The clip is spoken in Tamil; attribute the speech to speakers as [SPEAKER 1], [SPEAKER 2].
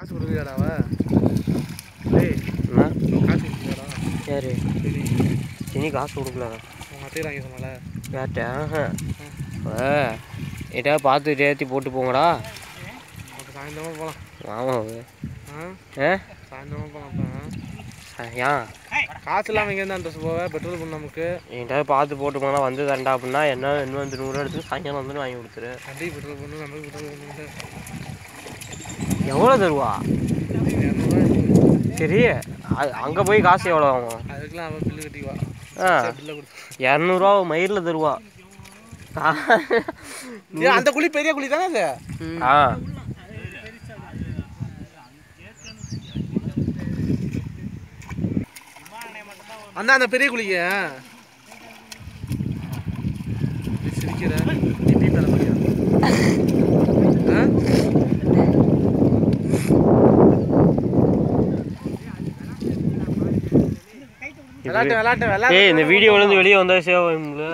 [SPEAKER 1] காசு கொடுக்குறியாடா அவ? டேய் காசு கொடுக்குறியாடா?
[SPEAKER 2] யாரு இனி காசு கொடுக்கல
[SPEAKER 1] உங்கள் அத்தையை வாங்கி சொன்னால
[SPEAKER 2] யார்கிட்ட எதாவது பார்த்து ஏற்றி போட்டு போங்கடா.
[SPEAKER 1] அப்போ சாயந்தரமாக போகலாம்.
[SPEAKER 2] ஆமாம்
[SPEAKER 1] சாயந்தரமாக போகலாம்.
[SPEAKER 2] ஏன்
[SPEAKER 1] காசு இல்லாமல் இங்கேருந்து அந்த போவேன் பெட்ரோல் பண்ண நமக்கு
[SPEAKER 2] என்கிட்ட பார்த்து போட்டு போனால் வந்து தரண்டா அப்படின்னா என்ன இன்னும் 100 எடுத்து சாயங்காலம் வந்து வாங்கி கொடுத்துரு.
[SPEAKER 1] கண்டி பெட்ரோல் பண்ணு நமக்கு பெட்ரோல் பண்ணு.
[SPEAKER 2] எவ்வளோ தருவா?
[SPEAKER 1] 200
[SPEAKER 2] சரி அங்கே போய் காசு எவ்வளோ ஆகும்?
[SPEAKER 1] அதுக்கெல்லாம் அவன் பில்லு கட்டிக்குவா. பில்லை கொடுத்து
[SPEAKER 2] 200 மயிரில் தருவா.
[SPEAKER 1] அந்த குழி பெரிய குழி தானே அது? அந்த பெரிய குழிக்கு சிரிக்கிற டிபி பேர மாதிரியா? விளாட்டு
[SPEAKER 2] இந்த வீடியோலேருந்து வெளியே வந்தால் சேவ் ஆகுங்களா?